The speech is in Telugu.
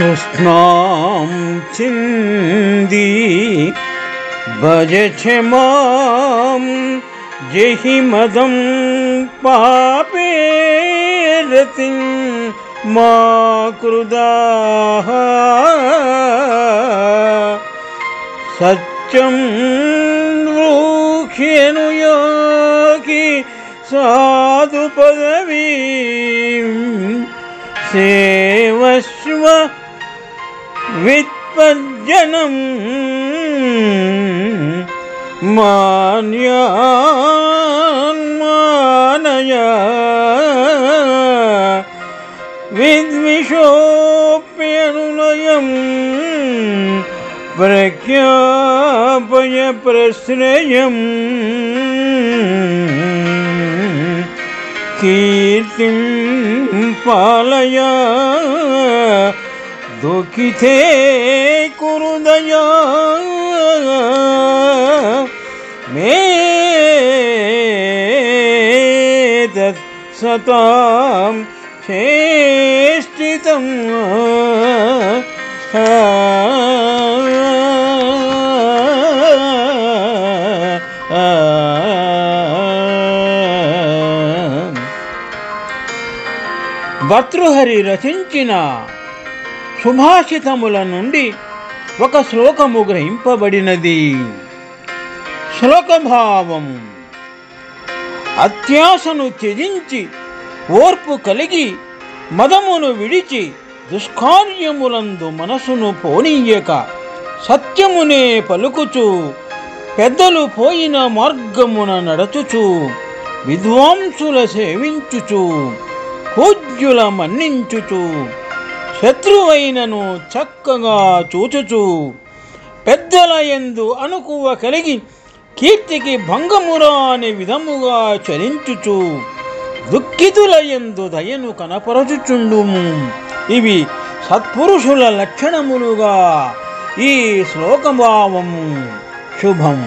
తృష్ణాం చింది భజ క్షమాం జహి మదం పాపేరతిం మా కృదాః సత్యం వృక్ష్యను యోగి సాధు పదవీం సేవస్వ విత్పజ్జనం మాన్యాన్మానయ విద్విషోప్యనునయం ప్రఖ్యాపయ ప్రశ్రయం కీర్తిం పాలయ దుఃఖితే కురుదయా మే తత్ సతాం చేష్టితం భర్తృహరి రచించిన సుభాషితముల నుండి ఒక శ్లోకము గ్రహింపబడినది. శ్లోకభావం: అత్యాశను త్యజించి ఓర్పు కలిగి మదమును విడిచి దుష్కార్యములందు మనసును పోనీయక సత్యమునే పలుకుచు పెద్దలు పోయిన మార్గమున నడచుచు విద్వాంసుల సేవించుచు పూజ్యుల మన్నించుచు శత్రువైనను చక్కగా చూచుచు పెద్దల యందు అనుకువ కలిగి కీర్తికి భంగమురాని విధముగా చరించుచు దుఃఖితుల యందు దయను కనపరచుచుండుము. ఇవి సత్పురుషుల లక్షణములుగా ఈ శ్లోకభావము శుభం.